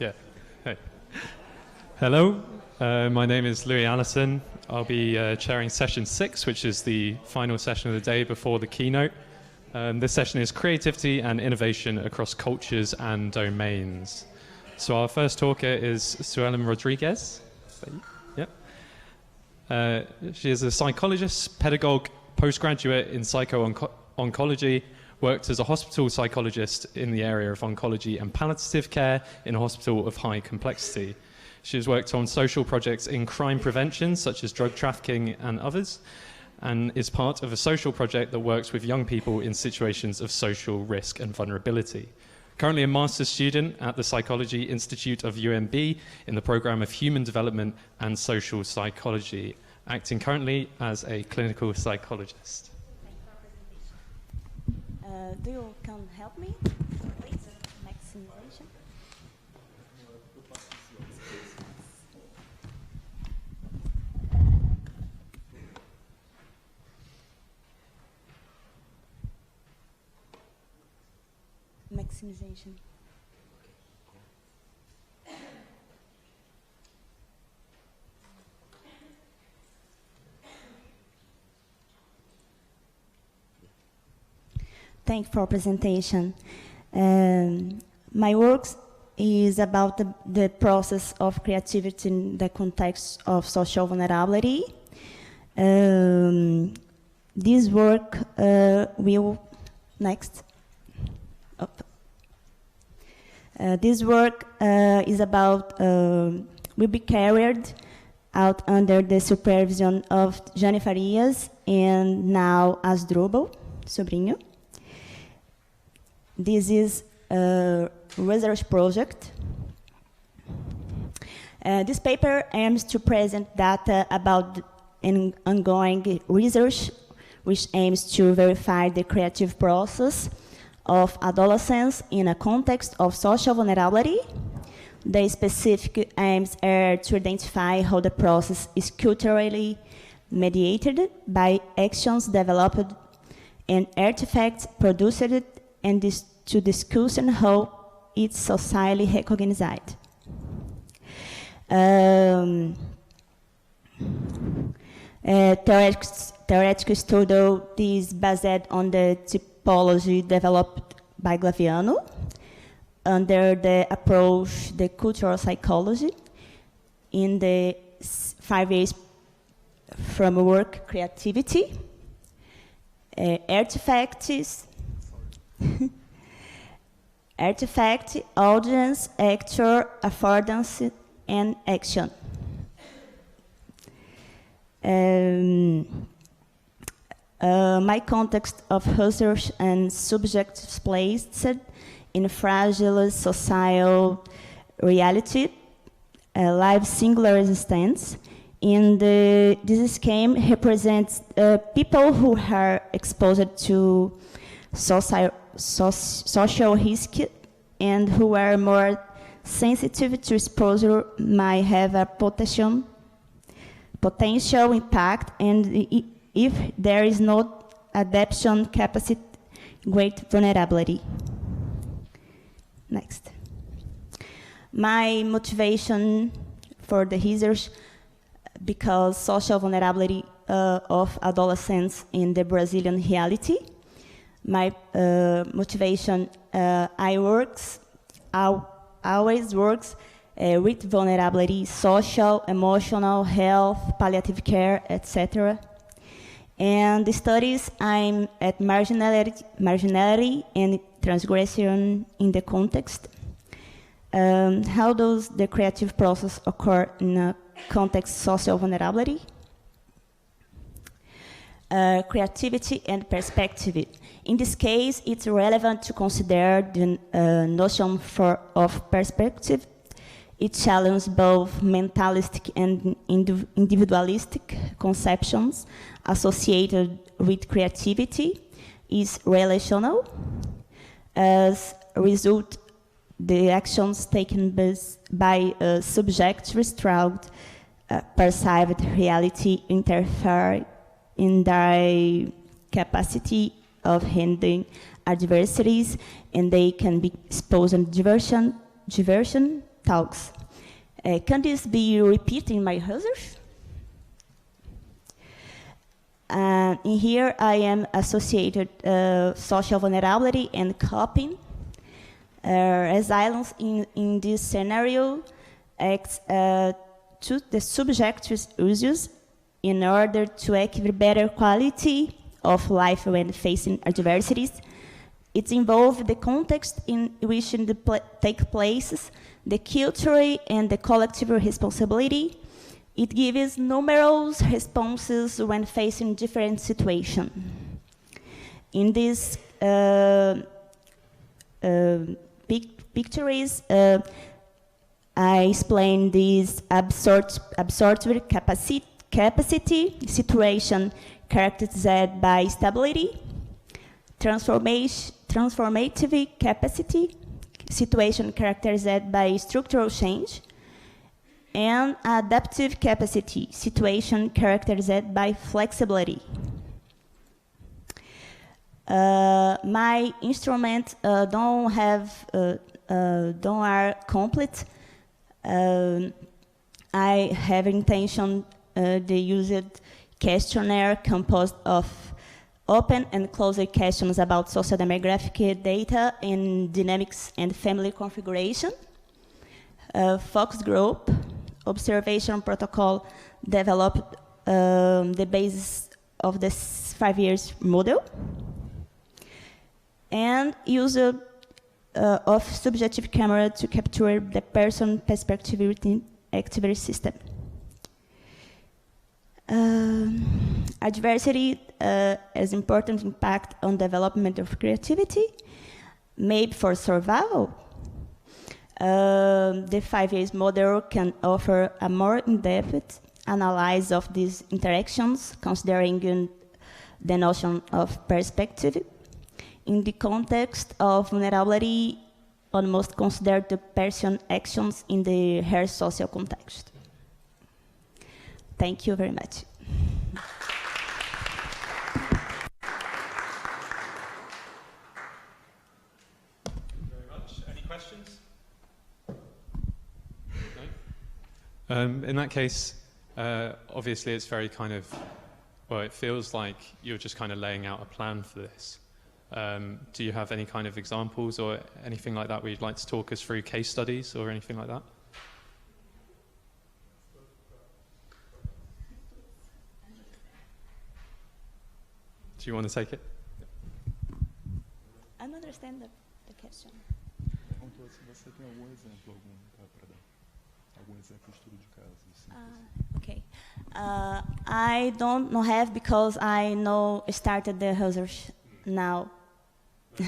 Yeah. Hey. Hello, my name is Lewi Allison. I'll be chairing session 6, which is the final session of the day before the keynote. This session is creativity and innovation across cultures and domains. So our first talker is Suellen Rodrigues. Yep. She is a psychologist, pedagogue, postgraduate in psycho-oncology, worked as a hospital psychologist in the area of oncology and palliative care in a hospital of high complexity. She has worked on social projects in crime prevention, such as drug trafficking and others, and is part of a social project that works with young people in situations of social risk and vulnerability. Currently a master's student at the Psychology Institute of UMB in the program of Human Development and Social Psychology, acting currently as a clinical psychologist. Do you can help me, please? Maximization. Maximization. Thank you for presentation. My work is about the process of creativity in the context of social vulnerability. This work will next. This work is about will be carried out under the supervision of Jane Farias and now Asdrubal Sobrinho. This is a research project. This paper aims to present data about an ongoing research which aims to verify the creative process of adolescents in a context of social vulnerability. The specific aims are to identify how the process is culturally mediated by actions developed and artifacts produced, and to discuss how it's socially recognized. Theoretical study is based on the typology developed by Glaviano under the approach the cultural psychology in the 5 years framework creativity, artifacts, artifact, audience, actor, affordance, and action. My context of research and subject placed in fragile social reality, live singular existence. This scheme represents people who are exposed to social risk and who are more sensitive to exposure might have a potential impact, and if there is no adaptation capacity, great vulnerability. Next. My motivation for the research, because social vulnerability of adolescents in the Brazilian reality. My motivation, I always works with vulnerability, social, emotional, health, palliative care, etc. And the studies I'm at marginality and transgression in the context. How does the creative process occur in a context social vulnerability? Creativity and perspective. In this case, it's relevant to consider the notion of perspective. It challenges both mentalistic and individualistic conceptions associated with creativity. Is relational. As a result, the actions taken by subjects restrained perceived reality interfere in their capacity of handling adversities, and they can be exposed to diversion, talks. Can this be repeated in my others? In here, I am associated social vulnerability and coping. Resilience in this scenario acts to the subjective uses in order to achieve better quality of life when facing adversities. It involves the context in which it takes place, the culture and the collective responsibility. It gives numerous responses when facing different situations. In these pictures, I explain this absorptive capacity, situation characterized by stability, transformative capacity, situation characterized by structural change, and adaptive capacity, situation characterized by flexibility. My instruments don't are complete. I have intention they used questionnaire composed of open and closed questions about social demographic data in dynamics and family configuration. Focus group, observation protocol developed the basis of this 5 years model, and use of subjective camera to capture the person perspective within activity system. Adversity has important impact on development of creativity, maybe for survival. The 5 years model can offer a more in-depth analysis of these interactions, considering the notion of perspective. In the context of vulnerability, one must consider the person's actions in her social context. Thank you very much. Any questions? No? In that case, obviously it's very kind of, well, it feels like you're just kind of laying out a plan for this. Do you have any kind of examples or anything like that where you'd like to talk us through case studies or anything like that? Do you want to take it? I don't understand the question. Okay. I don't have because I started the research now. It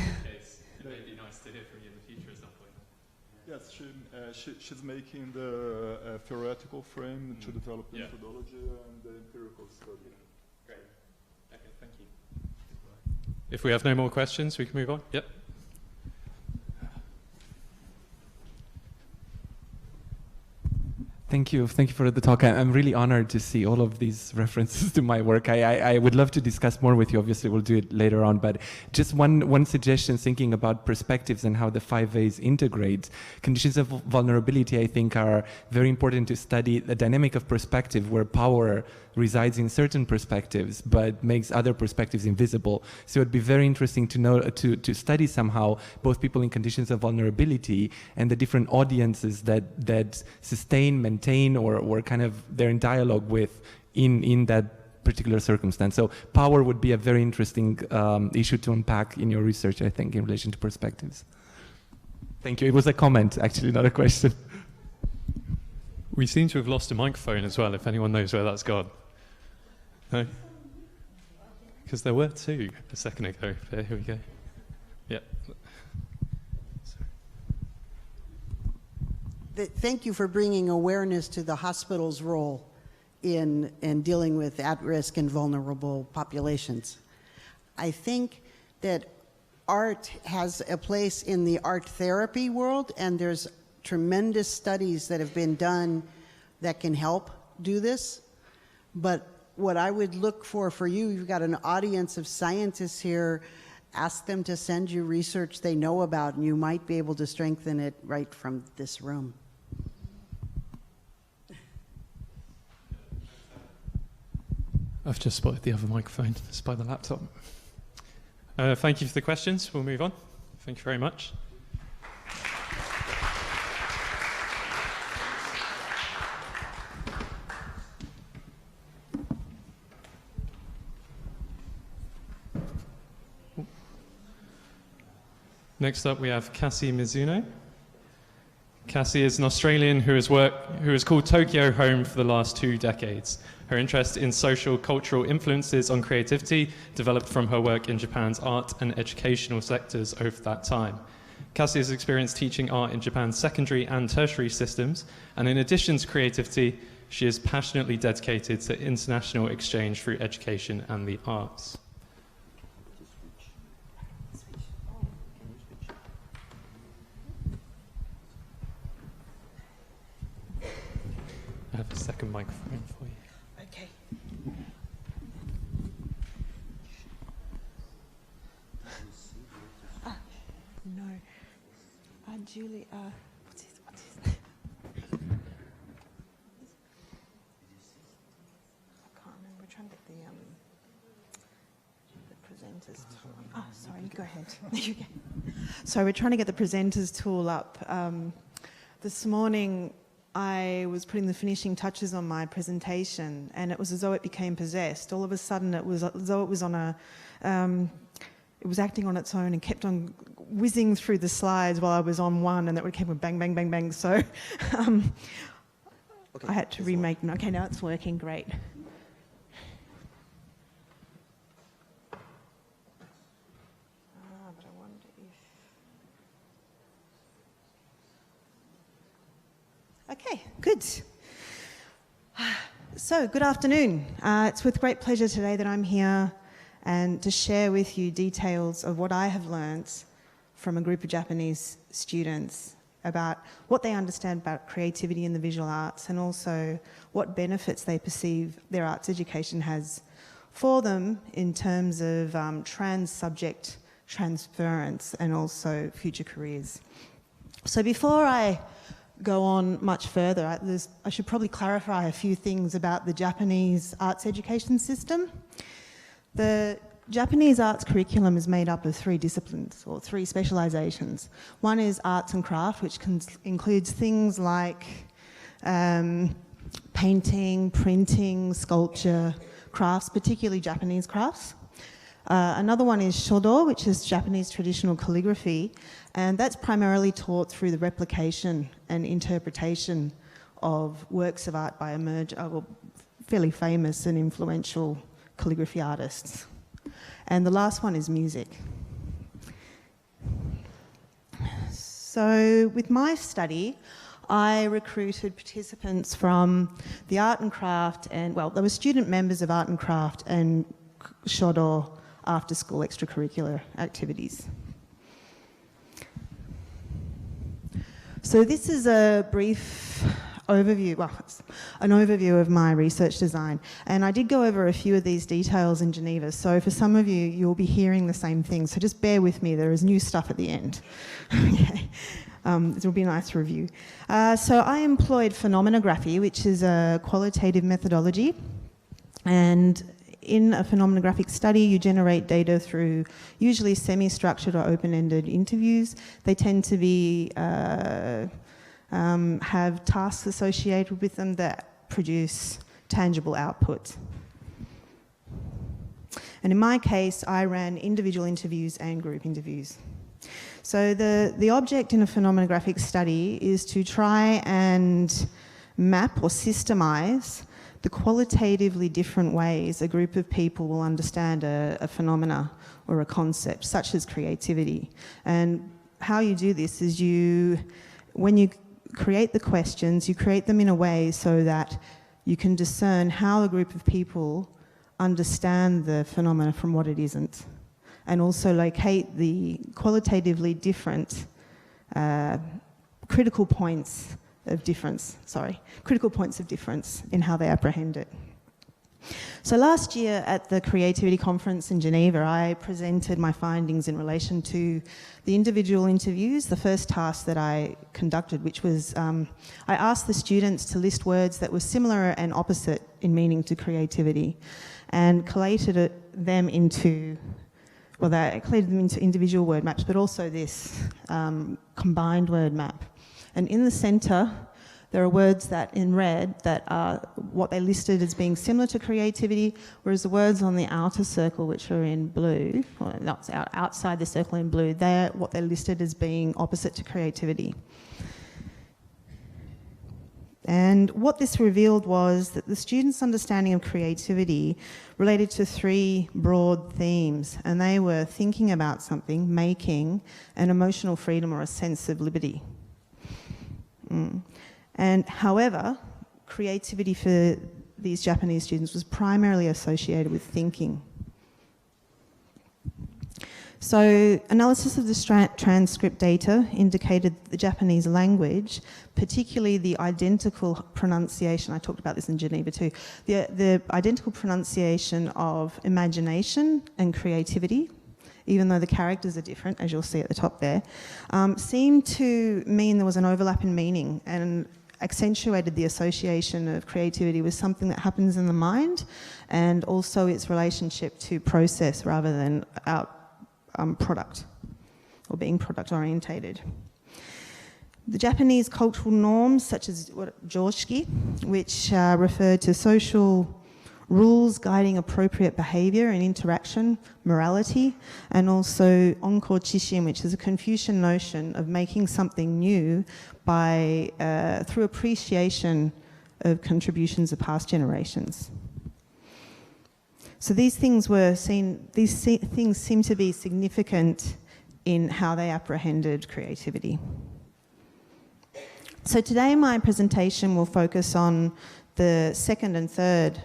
may be nice to hear from you in the future at some point. Yes, she's making the theoretical frame to develop the methodology and the empirical study. Great. Okay, thank you. If we have no more questions, we can move on. Yep. Thank you for the talk. I'm really honored to see all of these references to my work. I would love to discuss more with you. Obviously, we'll do it later on. But just one suggestion, thinking about perspectives and how the 5 A's integrate. Conditions of vulnerability, I think, are very important to study the dynamic of perspective where power resides in certain perspectives but makes other perspectives invisible. So it'd be very interesting to know to study somehow both people in conditions of vulnerability and the different audiences that sustain, maintain, or kind of they're in dialogue with in that particular circumstance. So power would be a very interesting issue to unpack in your research, I think, in relation to perspectives. Thank you. It was a comment, actually, not a question. We seem to have lost a microphone as well, if anyone knows where that's gone. No? Because there were 2 a second ago. Here we go. Yep. Thank you for bringing awareness to the hospital's role in dealing with at-risk and vulnerable populations. I think that art has a place in the art therapy world, and there's tremendous studies that have been done that can help do this. But what I would look for you, you've got an audience of scientists here, ask them to send you research they know about, and you might be able to strengthen it right from this room. I've just spotted the other microphone. It's by the laptop. Thank you for the questions. We'll move on. Thank you very much. Next up, we have Cassie Mizuno. Cassie is an Australian who has called Tokyo home for the last 2 decades. Her interest in social cultural influences on creativity developed from her work in Japan's art and educational sectors over that time. Cassie has experienced teaching art in Japan's secondary and tertiary systems, and in addition to creativity, she is passionately dedicated to international exchange through education and the arts. I have a second microphone for you. Okay. No. Julie, what is I can't remember. We're trying to get the presenters tool. Oh, sorry, you go ahead. You go. So we're trying to get the presenters tool up. This morning, I was putting the finishing touches on my presentation, and it was as though it became possessed. All of a sudden, it was as though it was on a, it was acting on its own and kept on whizzing through the slides while I was on one, and that would keep on bang, bang, bang, bang. So Okay, I had to remake them. Okay, now it's working great. But I wonder if... Okay, good. So, good afternoon. It's with great pleasure today that I'm here and to share with you details of what I have learnt from a group of Japanese students about what they understand about creativity in the visual arts, and also what benefits they perceive their arts education has for them in terms of trans-subject transference and also future careers. So before I go on much further, I should probably clarify a few things about the Japanese arts education system. The Japanese arts curriculum is made up of 3 disciplines, or 3 specializations. One is arts and craft, which includes things like painting, printing, sculpture, crafts, particularly Japanese crafts. Another one is shodo, which is Japanese traditional calligraphy, and that's primarily taught through the replication and interpretation of works of art by fairly famous and influential calligraphy artists. And the last one is music. So with my study, I recruited participants from the art and craft, and well, there were student members of art and craft and shodo after-school extracurricular activities. So this is a brief overview, well, it's an overview of my research design. And I did go over a few of these details in Geneva, so for some of you, you'll be hearing the same thing, so just bear with me, there is new stuff at the end. Okay. It will be a nice review. So I employed phenomenography, which is a qualitative methodology, and in a phenomenographic study, you generate data through usually semi-structured or open-ended interviews. They tend to be have tasks associated with them that produce tangible output. And in my case, I ran individual interviews and group interviews. So the object in a phenomenographic study is to try and map or systemize the qualitatively different ways a group of people will understand a phenomena or a concept, such as creativity. And how you do this is when you create the questions, you create them in a way so that you can discern how a group of people understand the phenomena from what it isn't, and also locate the qualitatively different critical points of difference in how they apprehend it. So last year at the Creativity Conference in Geneva, I presented my findings in relation to the individual interviews, the first task that I conducted, which was I asked the students to list words that were similar and opposite in meaning to creativity, and collated them into, well, they collated them into individual word maps, but also this combined word map. And in the centre, there are words that in red that are what they listed as being similar to creativity, whereas the words on the outer circle, which are in blue, or not outside the circle in blue, they're what they're listed as being opposite to creativity. And what this revealed was that the students' understanding of creativity related to three broad themes, and they were thinking about something, making, and emotional freedom or a sense of liberty. And however, creativity for these Japanese students was primarily associated with thinking. So analysis of the transcript data indicated the Japanese language, particularly the identical pronunciation, I talked about this in Geneva too, the identical pronunciation of imagination and creativity, even though the characters are different, as you'll see at the top there, seemed to mean there was an overlap in meaning and accentuated the association of creativity with something that happens in the mind and also its relationship to process rather than product or being product orientated. The Japanese cultural norms such as joshiki, which refer to social rules guiding appropriate behaviour and interaction, morality, and also onko chishin, which is a Confucian notion of making something new by through appreciation of contributions of past generations. So these things things seem to be significant in how they apprehended creativity. So today my presentation will focus on the second and third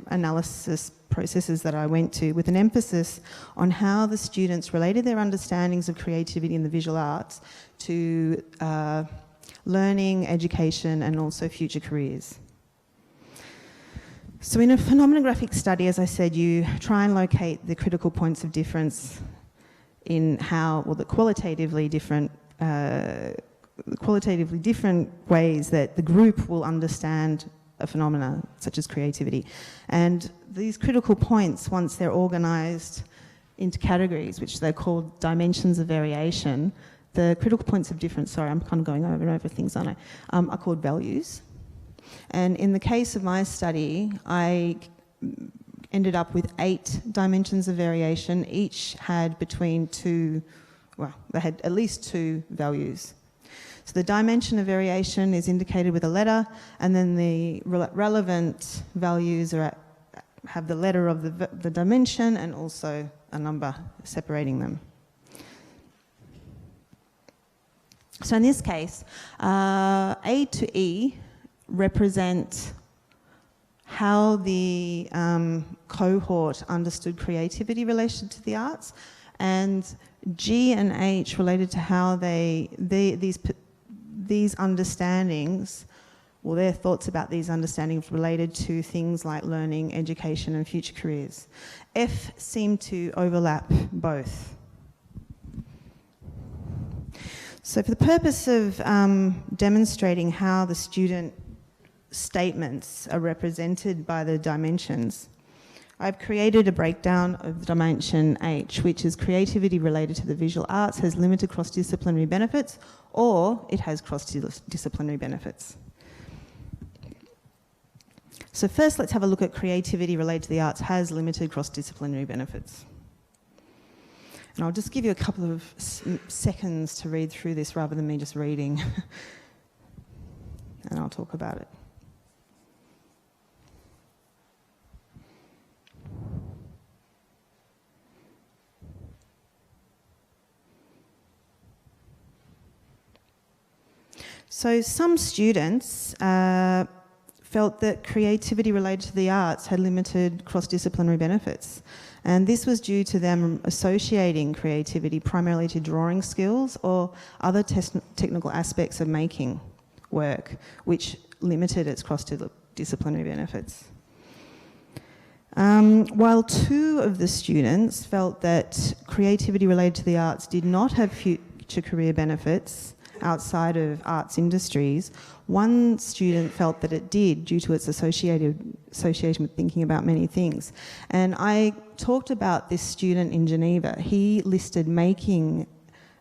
analysis processes that I went to, with an emphasis on how the students related their understandings of creativity in the visual arts to learning, education, and also future careers. So in a phenomenographic study, as I said, you try and locate the critical points of difference in how, well, the qualitatively different ways that the group will understand a phenomena such as creativity. And these critical points, once they're organised into categories, which they're called dimensions of variation, the critical points of difference, sorry, I'm kind of going over and over things, aren't I, are called values. And in the case of my study, I ended up with 8 dimensions of variation. Each had between 2, well, they had at least 2 values. So the dimension of variation is indicated with a letter, and then the relevant values have the letter of the dimension and also a number separating them. So in this case, A to E represent how the cohort understood creativity related to the arts, and G and H related to how these understandings, well, their thoughts about these understandings related to things like learning, education, and future careers. F seemed to overlap both. So for the purpose of demonstrating how the student statements are represented by the dimensions, I've created a breakdown of dimension H, which is creativity related to the visual arts, has limited cross-disciplinary benefits, or it has cross-disciplinary benefits. So first, let's have a look at creativity related to the arts has limited cross-disciplinary benefits. And I'll just give you a couple of seconds to read through this rather than me just reading, and I'll talk about it. So some students felt that creativity related to the arts had limited cross-disciplinary benefits. And this was due to them associating creativity primarily to drawing skills or other technical aspects of making work, which limited its cross-disciplinary benefits. While 2 of the students felt that creativity related to the arts did not have future career benefits outside of arts industries, 1 student felt that it did due to its association with thinking about many things. And I talked about this student in Geneva. He listed making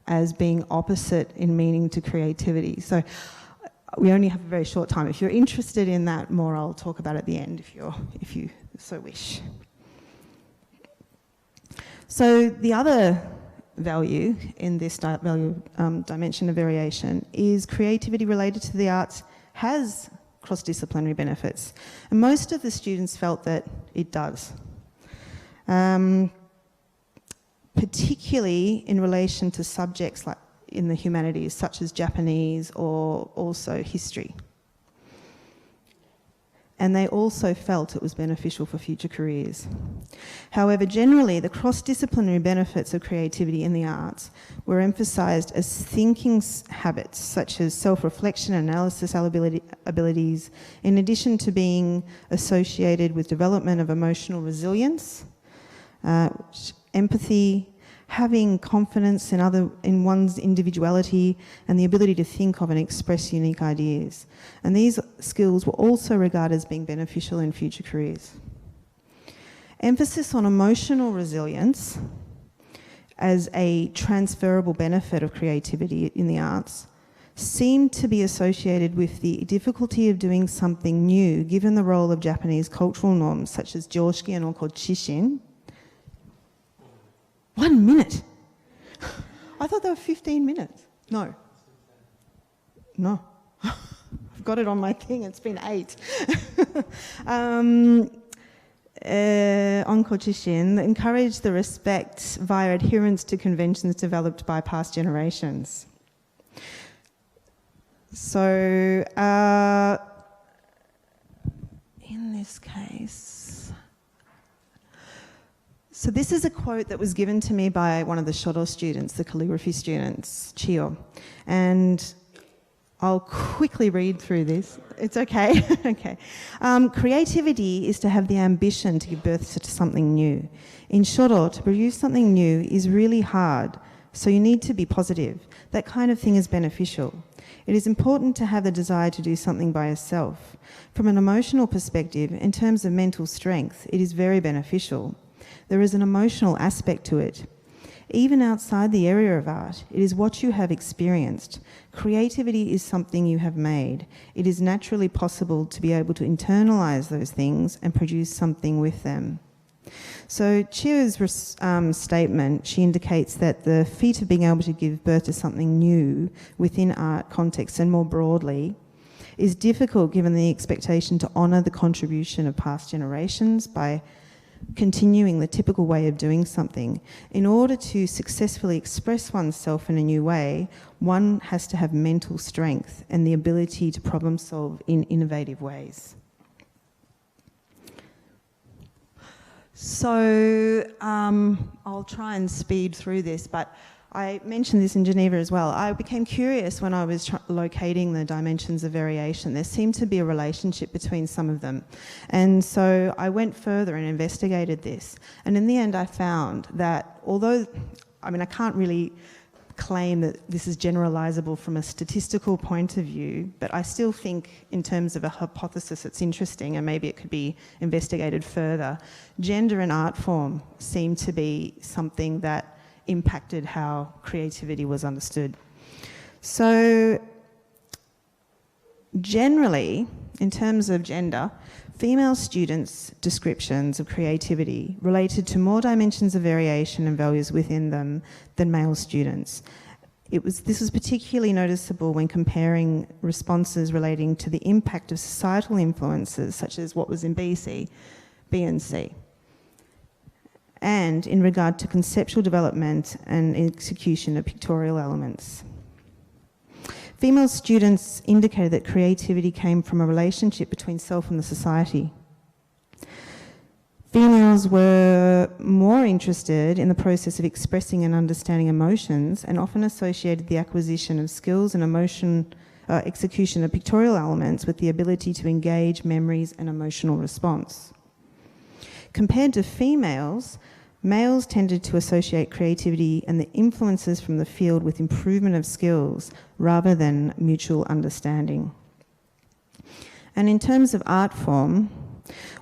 as being opposite in meaning to creativity. So we only have a very short time. If you're interested in that more, I'll talk about it at the end if you so wish. So the other value in this dimension of variation is creativity related to the arts has cross-disciplinary benefits. And most of the students felt that it does. Particularly in relation to subjects like in the humanities, such as Japanese or also history. And they also felt it was beneficial for future careers. However, generally, the cross-disciplinary benefits of creativity in the arts were emphasised as thinking habits, such as self-reflection and analysis abilities, in addition to being associated with development of emotional resilience, empathy, having confidence in one's individuality, and the ability to think of and express unique ideas. And these skills were also regarded as being beneficial in future careers. Emphasis on emotional resilience as a transferable benefit of creativity in the arts seemed to be associated with the difficulty of doing something new, given the role of Japanese cultural norms such as Joshiken or Kotz. 1 minute. I thought they were 15 minutes. No. I've got it on my thing. It's been 8. On Kotz, encourage the respect via adherence to conventions developed by past generations. So, in this case... So this is a quote that was given to me by one of the Shodo students, the calligraphy students, Chio. And I'll quickly read through this. It's okay. Okay. Creativity is to have the ambition to give birth to something new. In Shodo, to produce something new is really hard, so you need to be positive. That kind of thing is beneficial. It is important to have the desire to do something by yourself. From an emotional perspective, in terms of mental strength, it is very beneficial. There is an emotional aspect to it. Even outside the area of art, it is what you have experienced. Creativity is something you have made. It is naturally possible to be able to internalize those things and produce something with them. So Chio's statement, she indicates that the feat of being able to give birth to something new within art context and more broadly is difficult given the expectation to honour the contribution of past generations by continuing the typical way of doing something. In order to successfully express oneself in a new way, one has to have mental strength and the ability to problem solve in innovative ways. So I'll try and speed through this, but I mentioned this in Geneva as well. I became curious when I was locating the dimensions of variation. There seemed to be a relationship between some of them. And so I went further and investigated this. And in the end, I found that although, I can't really claim that this is generalizable from a statistical point of view, but I still think in terms of a hypothesis it's interesting and maybe it could be investigated further. Gender and art form seem to be something that impacted how creativity was understood. So generally, in terms of gender, female students' descriptions of creativity related to more dimensions of variation and values within them than male students. This was particularly noticeable when comparing responses relating to the impact of societal influences, such as what was in B and C. And in regard to conceptual development and execution of pictorial elements. Female students indicated that creativity came from a relationship between self and the society. Females were more interested in the process of expressing and understanding emotions and often associated the acquisition of skills and execution of pictorial elements with the ability to engage memories and emotional response. Compared to females, males tended to associate creativity and the influences from the field with improvement of skills rather than mutual understanding. And in terms of art form,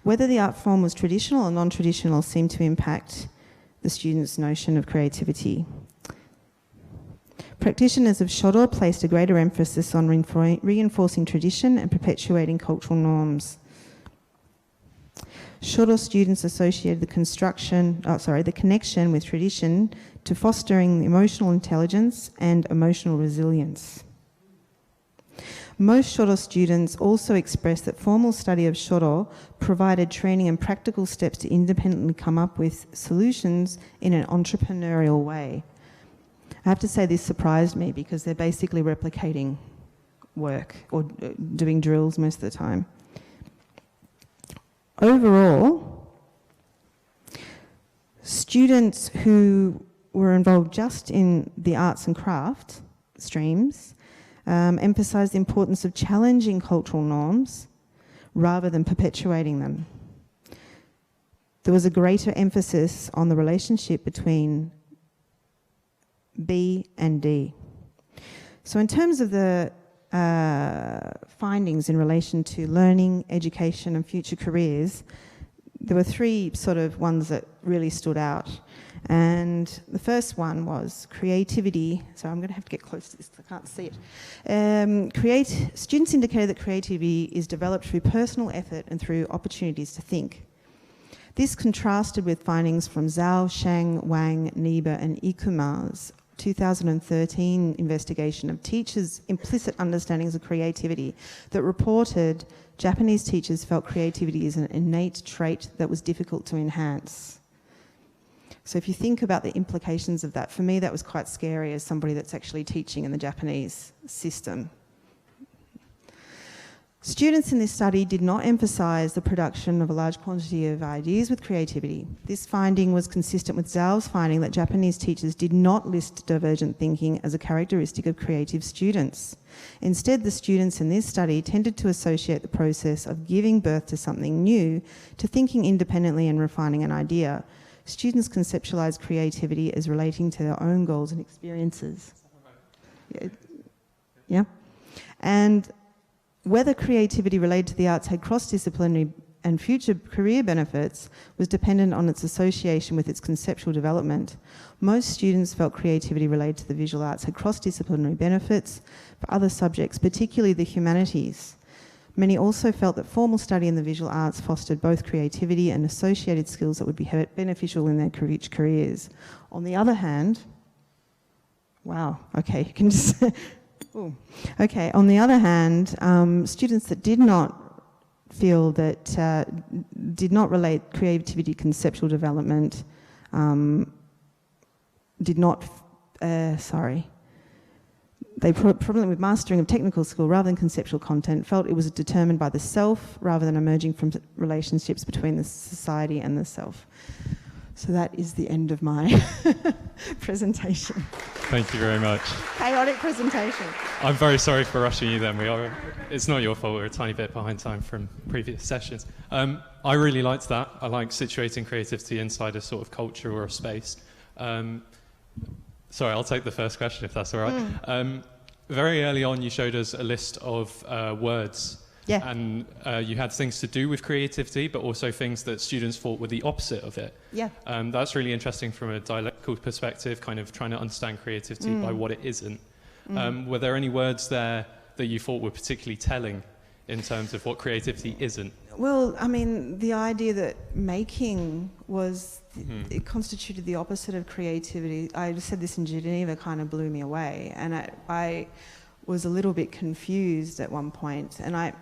whether the art form was traditional or non-traditional seemed to impact the students' notion of creativity. Practitioners of Shodo placed a greater emphasis on reinforcing tradition and perpetuating cultural norms. Shodo students associated the connection with tradition to fostering emotional intelligence and emotional resilience. Most Shodo students also expressed that formal study of Shodo provided training and practical steps to independently come up with solutions in an entrepreneurial way. I have to say this surprised me because they're basically replicating work or doing drills most of the time. Overall, students who were involved just in the arts and craft streams emphasised the importance of challenging cultural norms rather than perpetuating them. There was a greater emphasis on the relationship between B and D. So in terms of the findings in relation to learning, education and future careers, there were three sort of ones that really stood out. And the first one was creativity. So I'm going to have to get close to this because I can't see it. Students indicated that creativity is developed through personal effort and through opportunities to think. This contrasted with findings from Zhao, Shang, Wang, Niebuhr and Ikuma's 2013 investigation of teachers' implicit understandings of creativity that reported Japanese teachers felt creativity is an innate trait that was difficult to enhance. So if you think about the implications of that, for me that was quite scary as somebody that's actually teaching in the Japanese system. Students in this study did not emphasise the production of a large quantity of ideas with creativity. This finding was consistent with Zhao's finding that Japanese teachers did not list divergent thinking as a characteristic of creative students. Instead, the students in this study tended to associate the process of giving birth to something new to thinking independently and refining an idea. Students conceptualised creativity as relating to their own goals and experiences. Yeah. And whether creativity related to the arts had cross-disciplinary and future career benefits was dependent on its association with its conceptual development. Most students felt creativity related to the visual arts had cross-disciplinary benefits for other subjects, particularly the humanities. Many also felt that formal study in the visual arts fostered both creativity and associated skills that would be beneficial in their careers. On the other hand, wow, okay, you can just... Ooh. Okay, on the other hand, students that did not feel that, did not relate creativity to conceptual development, did not, they probably with mastering of technical skill rather than conceptual content, felt it was determined by the self rather than emerging from relationships between the society and the self. So that is the end of my presentation. Thank you very much. Chaotic presentation. I'm very sorry for rushing you then. It's not your fault. We're a tiny bit behind time from previous sessions. I really liked that. I like situating creativity inside a sort of culture or a space. Sorry, I'll take the first question if that's all right. Very early on, you showed us a list of words. Yeah. And you had things to do with creativity, but also things that students thought were the opposite of it. Yeah. That's really interesting from a dialectical perspective, kind of trying to understand creativity by what it isn't. Were there any words there that you thought were particularly telling in terms of what creativity isn't? Well, I mean, the idea that making was, it constituted the opposite of creativity. I said this in Geneva, kind of blew me away. And I was a little bit confused at one point, and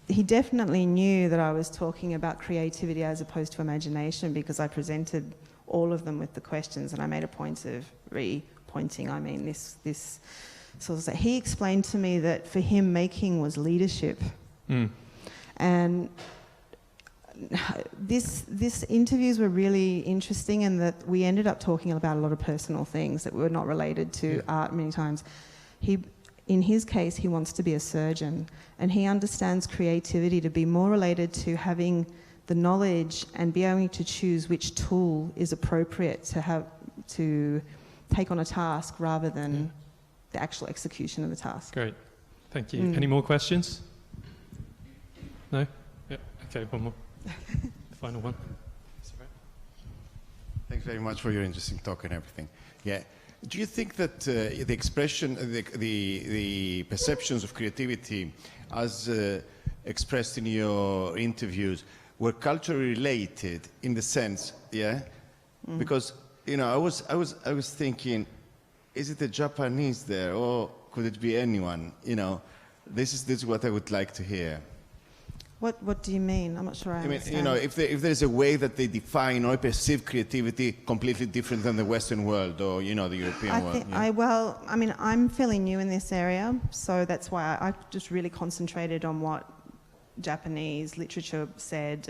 he definitely knew that I was talking about creativity as opposed to imagination because I presented all of them with the questions and I made a point of re-pointing. I mean, this sort of thing. He explained to me that for him making was leadership. And this interviews were really interesting in that we ended up talking about a lot of personal things that were not related to art many times. In his case, he wants to be a surgeon, and he understands creativity to be more related to having the knowledge and be able to choose which tool is appropriate to take on a task rather than the actual execution of the task. Great, thank you. Any more questions? No? Yeah, okay, one more. The final one. Thanks very much for your interesting talk and everything. Yeah. Do you think that the expression, the perceptions of creativity as expressed in your interviews were culturally related in the sense, yeah? Because, you know, I was thinking, is it a Japanese there or could it be anyone? You know, this is what I would like to hear. What do you mean? I'm not sure I understand. You know, if there's a way that they define or perceive creativity completely different than the Western world or, you know, the European world. Well, I mean, I'm fairly new in this area, so that's why I just really concentrated on what Japanese literature said,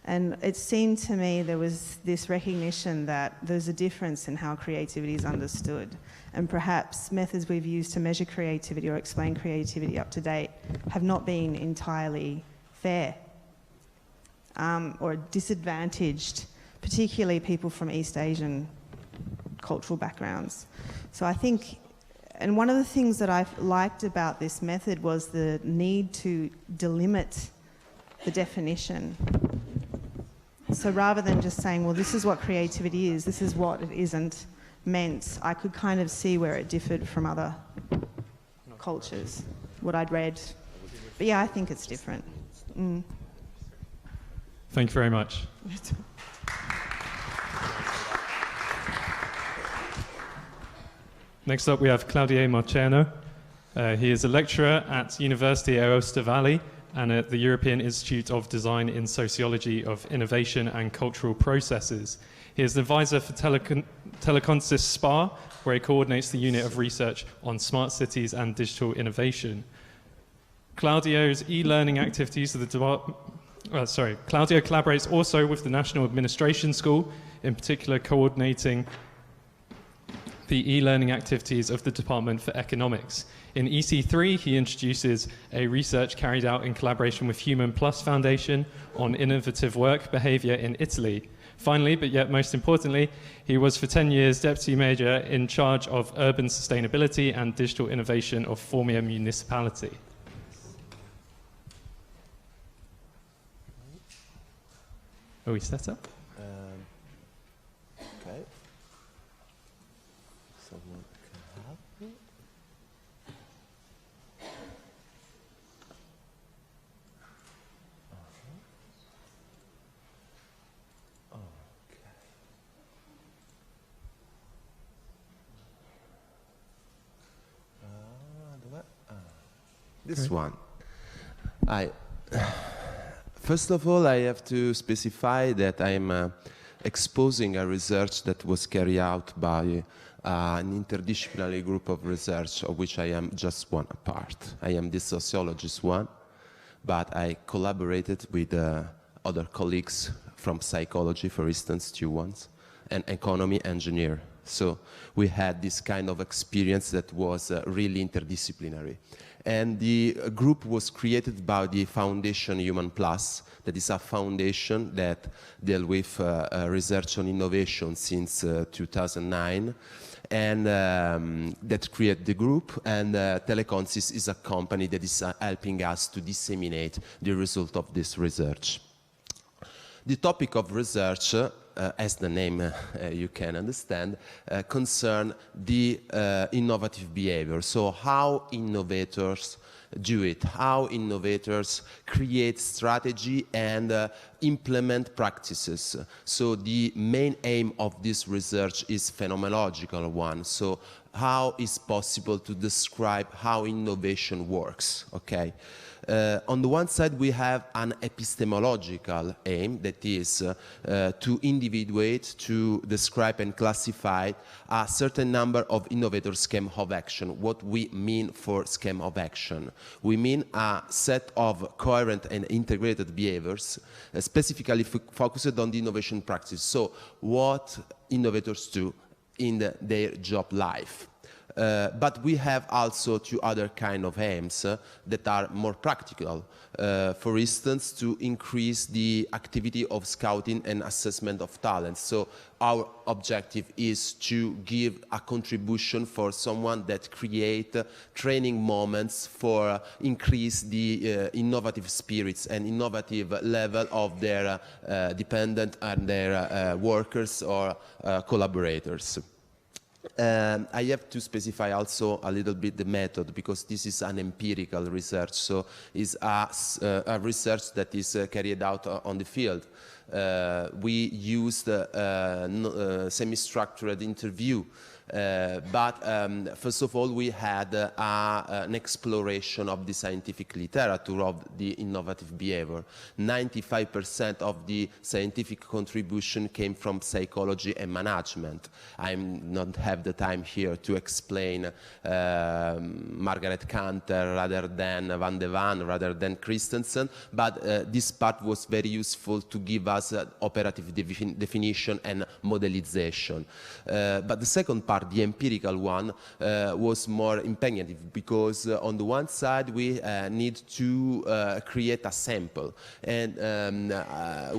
and it seemed to me there was this recognition that there's a difference in how creativity is understood, and perhaps methods we've used to measure creativity or explain creativity up to date have not been entirely fair or disadvantaged, particularly people from East Asian cultural backgrounds. So I think, and one of the things that I liked about this method was the need to delimit the definition. So rather than just saying, well, this is what creativity is, this is what it isn't meant, I could kind of see where it differed from other cultures, what I'd read. But yeah, I think it's different. Thank you very much. Next up, we have Claudio Marciano. He is a lecturer at University of Aosta Valley and at the European Institute of Design in Sociology of Innovation and Cultural Processes. He is the advisor for Teleconsys SPA, where he coordinates the unit of research on smart cities and digital innovation. Claudio's e-learning activities of the Claudio collaborates also with the National Administration School, in particular coordinating the e-learning activities of the Department for Economics. In EC3, he introduces a research carried out in collaboration with Human Plus Foundation on innovative work behaviour in Italy. Finally, but yet most importantly, he was for 10 years Deputy Major in charge of urban sustainability and digital innovation of Formia Municipality. Are we set up? Okay. Someone can help me. This one. First of all, I have to specify that I'm exposing a research that was carried out by an interdisciplinary group of research, of which I am just one part. I am the sociologist one, but I collaborated with other colleagues from psychology, for instance, two ones, and economy engineer. So we had this kind of experience that was really interdisciplinary. And the group was created by the Foundation Human Plus, that is a foundation that deals with research on innovation since 2009, and that created the group, and Teleconsys is a company that is helping us to disseminate the result of this research. The topic of research, as the name you can understand, concern the innovative behavior. So how innovators do it, how innovators create strategy and implement practices. So the main aim of this research is phenomenological one. So how is possible to describe how innovation works, okay? On the one side, we have an epistemological aim, that is to individuate, to describe and classify a certain number of innovator scheme of action. What we mean for scheme of action? We mean a set of coherent and integrated behaviors, specifically focused on the innovation practice. So what innovators do in their job life. But we have also two other kind of aims that are more practical. For instance, to increase the activity of scouting and assessment of talents. So our objective is to give a contribution for someone that create training moments for increase the innovative spirits and innovative level of their dependent and their workers or collaborators. I have to specify also a little bit the method, because this is an empirical research, so it's a research that is carried out on the field. We used semi-structured interview, but first of all we had an exploration of the scientific literature of the innovative behavior. 95% of the scientific contribution came from psychology and management. I don't have the time here to explain Margaret Cantor rather than Van de Waan, rather than Christensen, but this part was very useful to give us operative definition and modelization. But the second part, the empirical one, was more imperative, because on the one side we need to create a sample, and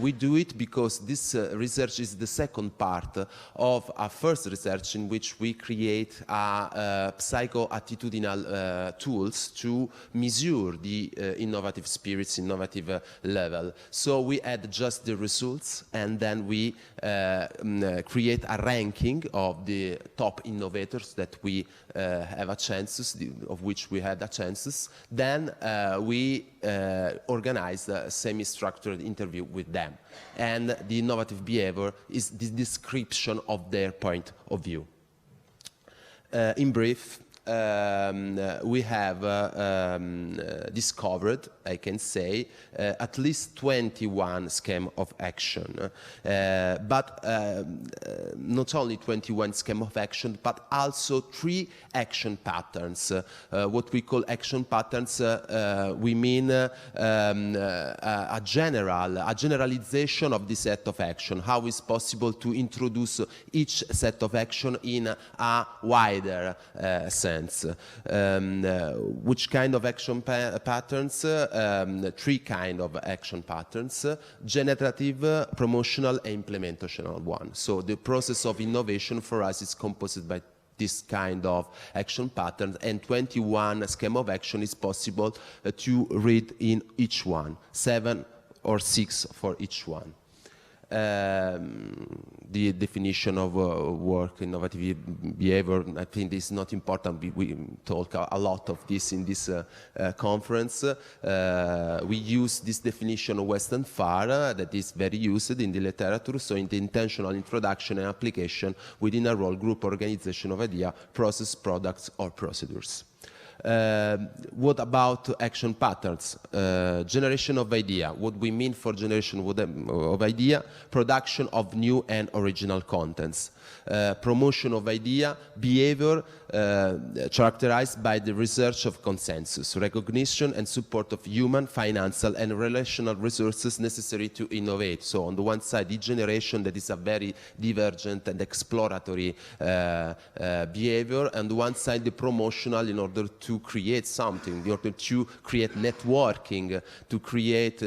we do it because this research is the second part of a first research in which we create psycho-attitudinal tools to measure the innovative spirits, innovative level. So we add just the results, and then we create a ranking of the top innovators that we have a chances, of which we had a chances. Then we organize a semi-structured interview with them, and the innovative behavior is the description of their point of view. In brief, we have discovered, I can say, at least 21 scheme of action, but not only 21 scheme of action, but also 3 action patterns. What we call action patterns, we mean a generalization of the set of action. How is possible to introduce each set of action in a wider sense? Which kind of action patterns? 3 kind of action patterns: generative, promotional, and implementational one. So the process of innovation for us is composed by this kind of action pattern, and 21 scheme of action is possible to read in each one, 7 or 6 for each one. The definition of work, innovative behavior, I think is not important. We talk a lot of this in this conference. We use this definition of West and Far that is very used in the literature, so in the intentional introduction and application within a role, group, organization of idea, process, products, or procedures. What about action patterns? Generation of idea. What we mean for generation of idea? Production of new and original contents. Promotion of idea, behavior characterized by the research of consensus, recognition and support of human, financial and relational resources necessary to innovate. So on the one side, the generation, that is a very divergent and exploratory behavior, and on the one side the promotional, in order to create something, in order to create networking, to create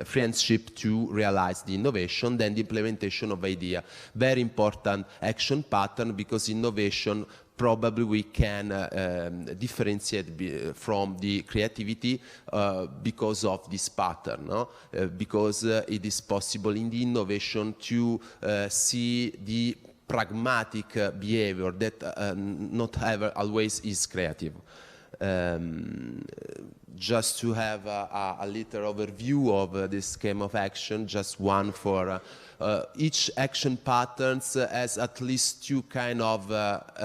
friendship to realize the innovation. Then the implementation of idea, very important action pattern, because innovation probably we can differentiate from the creativity because of this pattern, no? Because it is possible in the innovation to see the pragmatic behavior that not ever always is creative. Just to have a little overview of this scheme of action, just one for each action patterns has at least 2 kind of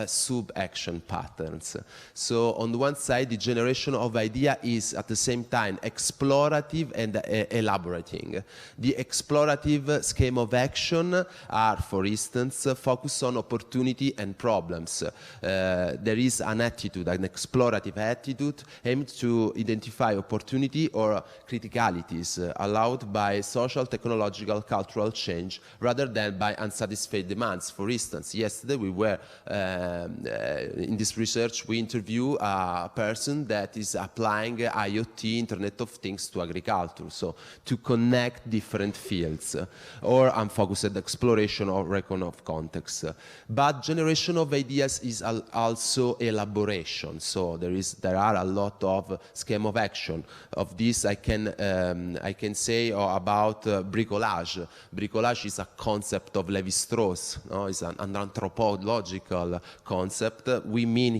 sub-action patterns. So on the one side, the generation of idea is at the same time explorative and elaborating. The explorative scheme of action are, for instance, focus on opportunity and problems. There is an attitude, an explorative attitude aimed to identify identify opportunity or criticalities allowed by social, technological, cultural change rather than by unsatisfied demands. For instance, yesterday we were, in this research, we interview a person that is applying IoT, Internet of Things, to agriculture, so to connect different fields, or unfocused exploration or recon of context. But generation of ideas is also elaboration, so there are a lot of scheme of action. Of this I can say about bricolage. Bricolage is a concept of Levi-Strauss, no? It's an anthropological concept. We mean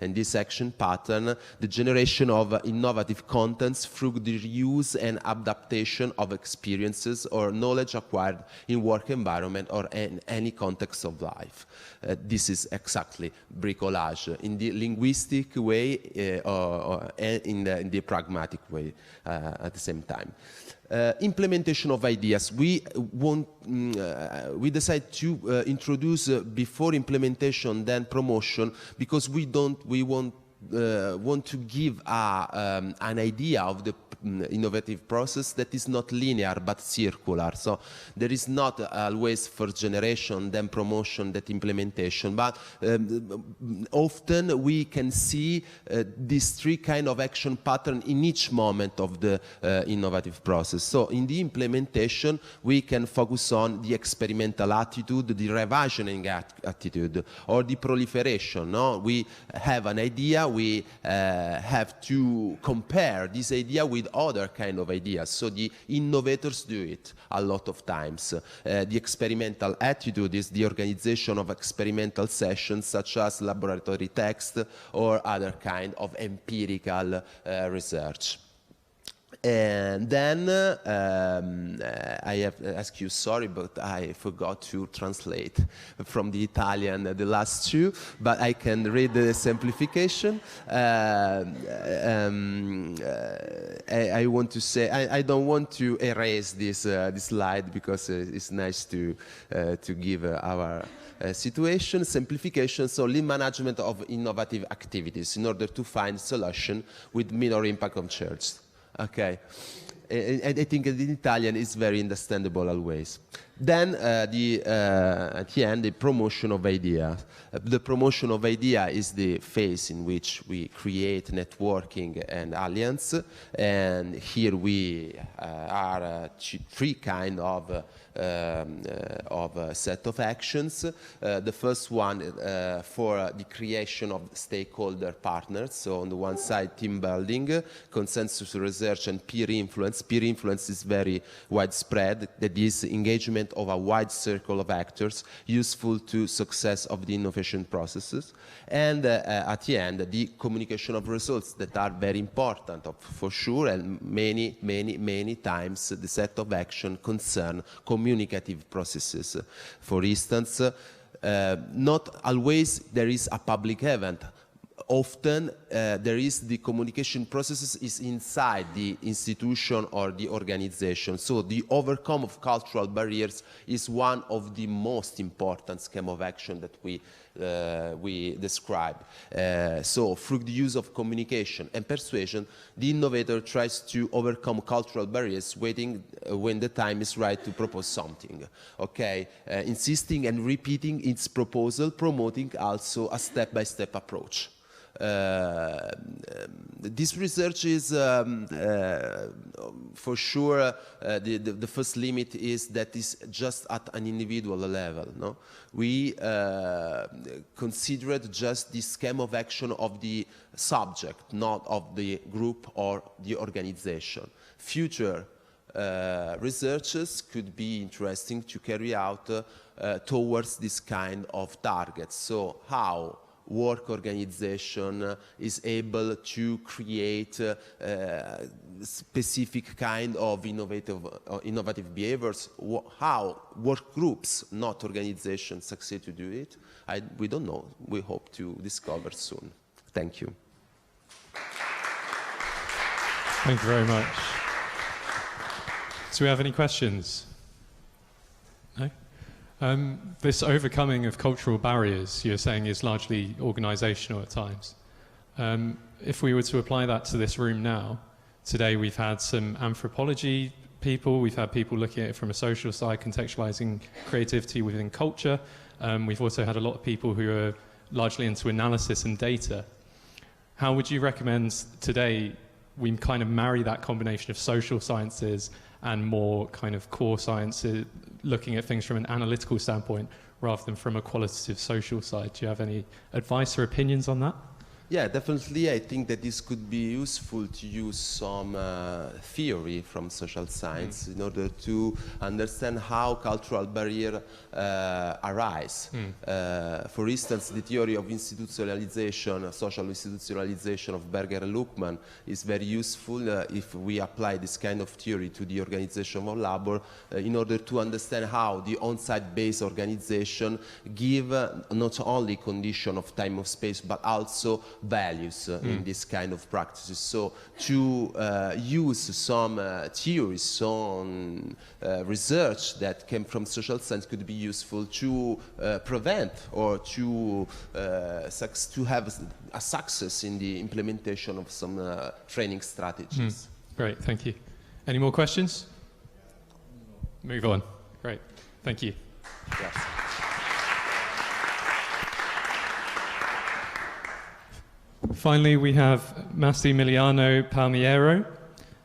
in this action pattern the generation of innovative contents through the reuse and adaptation of experiences or knowledge acquired in work environment or in any context of life. This is exactly bricolage in the linguistic way or in the pragmatic way at the same time. Implementation of ideas. We decide to introduce before implementation, then promotion, because we want to give an idea of the innovative process that is not linear but circular. So there is not always first generation, then promotion, then implementation, but often we can see these three kind of action pattern in each moment of the innovative process. So in the implementation we can focus on the experimental attitude, the revisioning attitude, or the proliferation. No? We have an idea, we have to compare this idea with other kind of ideas. So the innovators do it a lot of times. The experimental attitude is the organization of experimental sessions such as laboratory text or other kind of empirical research. And then I have to ask you, sorry, but I forgot to translate from the Italian the last two, but I can read the simplification. I want to say, I don't want to erase this slide because it's nice to give our situation. Simplification, so lean management of innovative activities in order to find solution with minor impact on church. Okay, and I think in Italian is very understandable always. Then at the end, the promotion of ideas. The promotion of idea is the phase in which we create networking and alliance. And here we are three kind of set of actions. The first one for the creation of stakeholder partners. So on the one side, team building, consensus research, and peer influence. Peer influence is very widespread. That is engagement of a wide circle of actors useful to success of the innovation processes. And at the end, the communication of results that are very important for sure, and many times the set of action concern communicative processes. For instance, not always there is a public event. Often there is the communication processes is inside the institution or the organization. So the overcome of cultural barriers is one of the most important scheme of action that we describe. So through the use of communication and persuasion, the innovator tries to overcome cultural barriers, waiting when the time is right to propose something. Okay, insisting and repeating its proposal, promoting also a step-by-step approach. This research is for sure the first limit is that is just at an individual level. No, we considered just the scheme of action of the subject, not of the group or the organization. Future researches could be interesting to carry out towards this kind of targets. So how work organization is able to create specific kind of innovative behaviors, how work groups, not organizations, succeed to do it. We don't know. We hope to discover soon. Thank you. Thank you very much. Do we have any questions? No? This overcoming of cultural barriers, you're saying, is largely organizational at times. If we were to apply that to this room now, today we've had some anthropology people, we've had people looking at it from a social side, contextualizing creativity within culture. We've also had a lot of people who are largely into analysis and data. How would you recommend today we kind of marry that combination of social sciences and more kind of core sciences, looking at things from an analytical standpoint rather than from a qualitative social side? Do you have any advice or opinions on that? Yeah, definitely. I think that this could be useful to use some theory from social science in order to understand how cultural barriers arise. For instance, the theory of institutionalization, social institutionalization of Berger and Luckmann is very useful if we apply this kind of theory to the organization of labor in order to understand how the on-site based organization give not only condition of time of space but also values in this kind of practices. So to use some theories, some research that came from social science could be useful to prevent or to have a success in the implementation of some training strategies. Great, thank you. Any more questions? Move on. Great, thank you. Yes. Finally, we have Massimiliano Palmiero,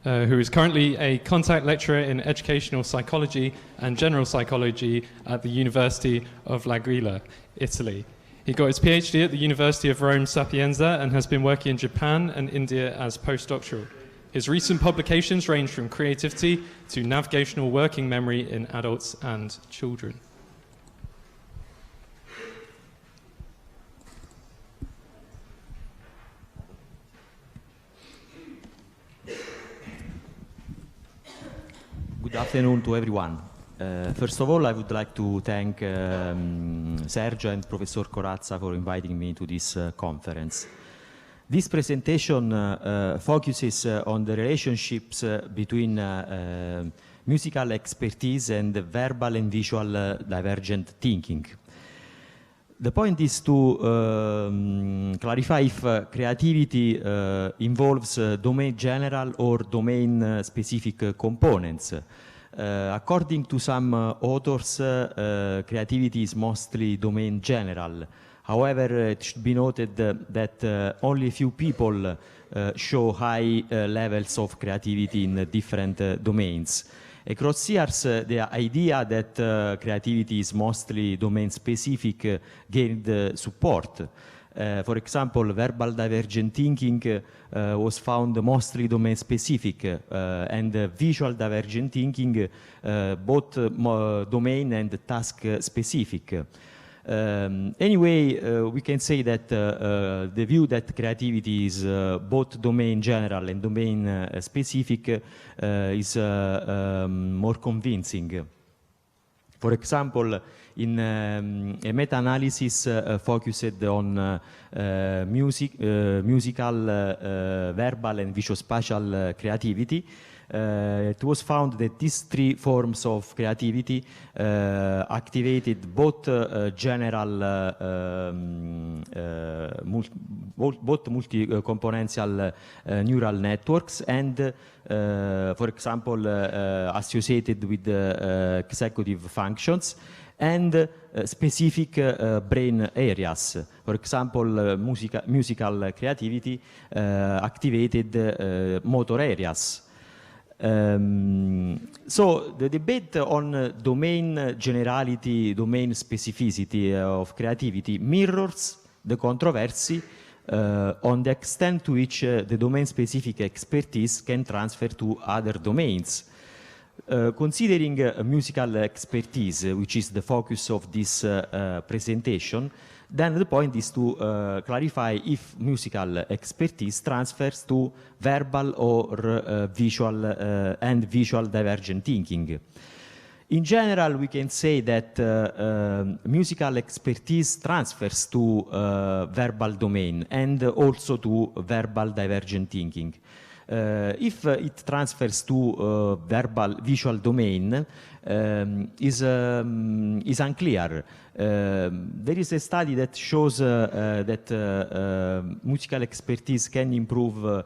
who is currently a contact lecturer in educational psychology and general psychology at the University of L'Aquila, Italy. He got his PhD at the University of Rome Sapienza and has been working in Japan and India as postdoctoral. His recent publications range from creativity to navigational working memory in adults and children. Good afternoon to everyone. First of all, I would like to thank Sergio and Professor Corazza for inviting me to this conference. This presentation focuses on the relationships between musical expertise and verbal and visual divergent thinking. The point is to clarify if creativity involves domain general or domain specific components. According to some authors, creativity is mostly domain general. However, it should be noted that only a few people show high levels of creativity in different domains. Across years, the idea that creativity is mostly domain-specific gained support. For example, verbal divergent thinking was found mostly domain-specific, and visual divergent thinking both domain and task-specific. Anyway, we can say that the view that creativity is both domain general and domain specific is more convincing. For example, in a meta-analysis focused on musical, verbal and visuospatial creativity, it was found that these three forms of creativity activated both general, both multi-componential neural networks and, for example, associated with executive functions and specific brain areas. For example, musical creativity activated motor areas. So the debate on domain generality, domain specificity of creativity mirrors the controversy on the extent to which the domain-specific expertise can transfer to other domains. Considering musical expertise, which is the focus of this presentation, then the point is to clarify if musical expertise transfers to verbal or visual and visual divergent thinking. In general, we can say that musical expertise transfers to verbal domain and also to verbal divergent thinking. If it transfers to visual domain, is unclear. There is a study that shows that musical expertise can improve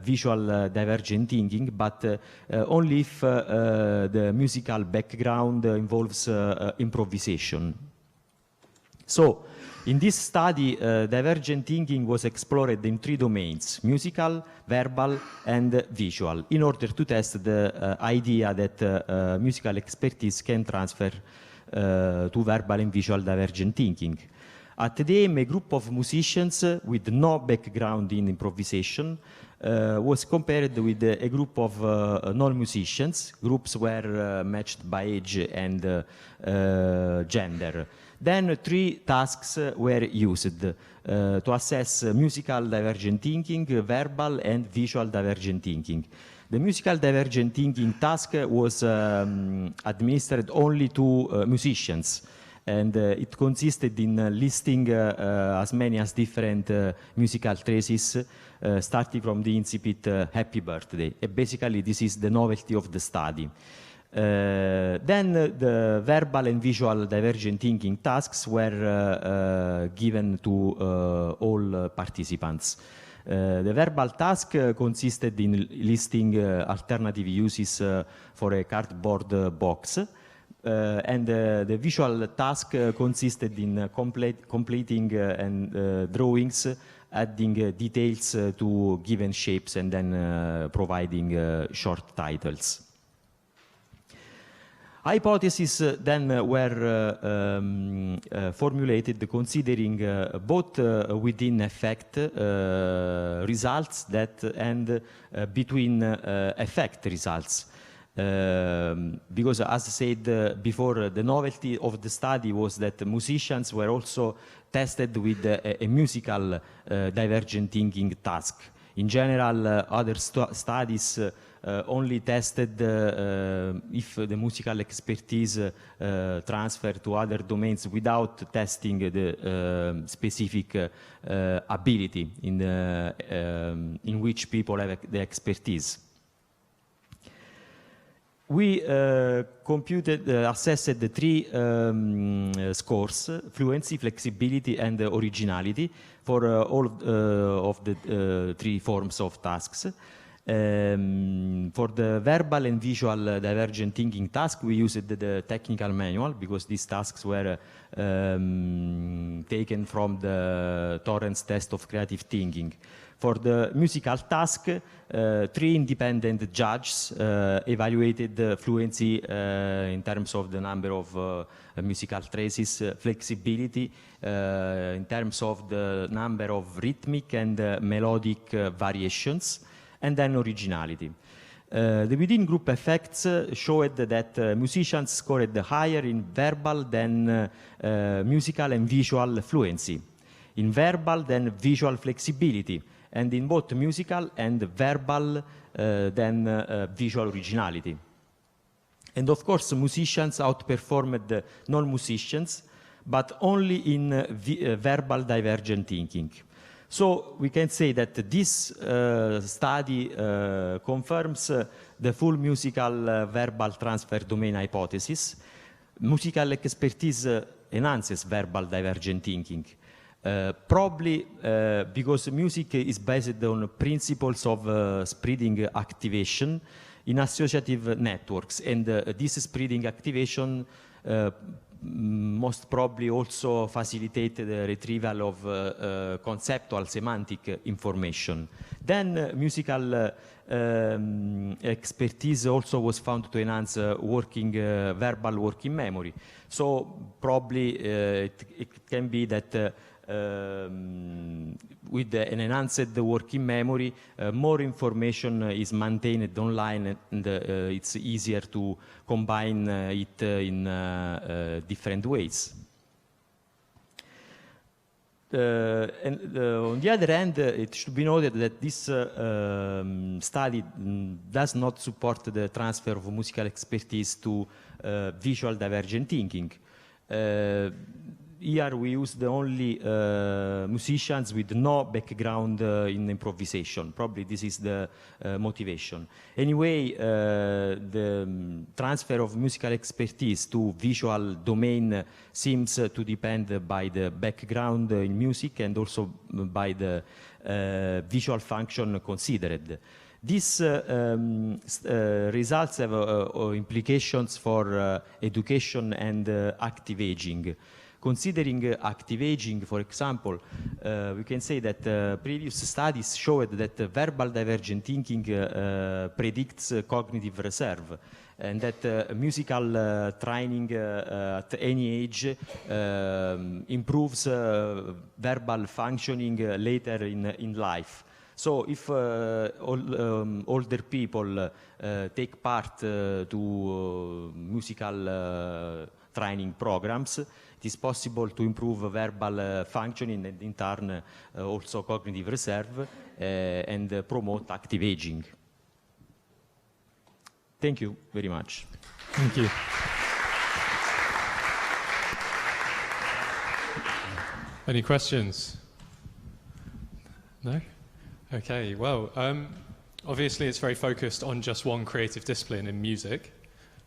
visual divergent thinking, but only if the musical background involves improvisation. So, in this study, divergent thinking was explored in 3 domains: musical, verbal, and visual, in order to test the idea that musical expertise can transfer to verbal and visual divergent thinking. At the aim, a group of musicians with no background in improvisation was compared with a group of non-musicians. Groups were matched by age and gender. Then 3 tasks were used to assess musical divergent thinking, verbal and visual divergent thinking. The musical divergent thinking task was administered only to musicians, and it consisted in listing as many as different musical traces, starting from the incipit "Happy Birthday." And basically, this is the novelty of the study. Then the verbal and visual divergent thinking tasks were given to all participants. The verbal task consisted in listing alternative uses for a cardboard box, and the visual task consisted in completing and drawings, adding details to given shapes, and then providing short titles. Hypotheses then were formulated considering both within effect results and between effect results. Because as I said before, the novelty of the study was that musicians were also tested with a musical divergent thinking task. In general, other studies only tested if the musical expertise transferred to other domains without testing the specific ability in which people have the expertise. We assessed the 3 scores: fluency, flexibility, and originality for all of the 3 forms of tasks. For the verbal and visual divergent thinking task, we used the technical manual because these tasks were taken from the Torrance test of creative thinking. For the musical task, 3 independent judges evaluated fluency in terms of the number of musical traces, flexibility in terms of the number of rhythmic and melodic variations, and then originality. The within group effects showed that musicians scored higher in verbal than musical and visual fluency, in verbal than visual flexibility, and in both musical and verbal than visual originality. And of course, musicians outperformed non-musicians, but only in verbal divergent thinking. So we can say that this study confirms the full musical verbal transfer domain hypothesis. Musical expertise enhances verbal divergent thinking. Probably because music is based on principles of spreading activation in associative networks, and this spreading activation most probably also facilitate the retrieval of conceptual semantic information. Then musical expertise also was found to enhance verbal working memory. So probably it can be that with an enhanced working memory, more information is maintained online, and it's easier to combine it in different ways. And on the other hand, it should be noted that this study does not support the transfer of musical expertise to visual divergent thinking. here we use the only musicians with no background in improvisation. Probably this is the motivation. Anyway, the transfer of musical expertise to visual domain seems to depend by the background in music and also by the visual function considered. These results have implications for education and active aging. Considering active aging, for example, we can say that previous studies showed that verbal divergent thinking predicts cognitive reserve, and that musical training at any age improves verbal functioning later in life. So if older people take part to musical training programs, it is possible to improve verbal functioning and in turn also cognitive reserve and promote active aging. Thank you very much. Thank you. Any questions? No? Okay, well, obviously it's very focused on just one creative discipline in music.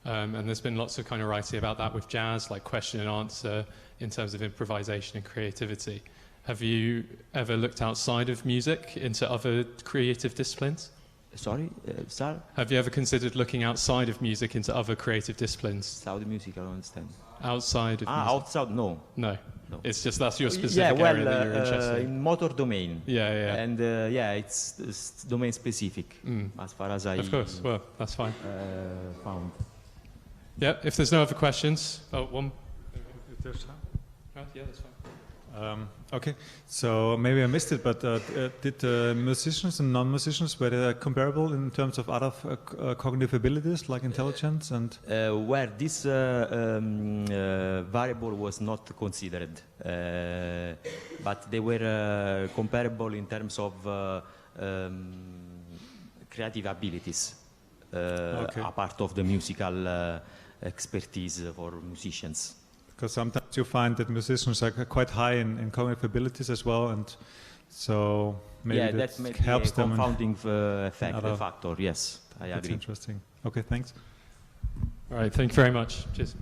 And there's been lots of kind of writing about that with jazz, like question and answer in terms of improvisation and creativity. Have you ever looked outside of music into other creative disciplines? Sorry, sir? Have you ever considered looking outside of music into other creative disciplines? Outside music, I don't understand. Outside of music? Outside, no. No. It's just that's your specific area that you're interested in. In motor domain. Yeah, yeah. And it's domain specific, as far as I Of course, well, that's fine. Found. Yeah, if there's no other questions. Oh, one. If there's time. Yeah, that's fine. Okay, so maybe I missed it, but did musicians and non-musicians, were they comparable in terms of other cognitive abilities like intelligence and? Where this variable was not considered, but they were comparable in terms of creative abilities, a part of the musical expertise for musicians. Because sometimes you find that musicians are quite high in cognitive abilities as well, and so maybe that helps them. Confounding factor. Yes, I agree. That's interesting. Okay, thanks. All right, thank you very much. Cheers.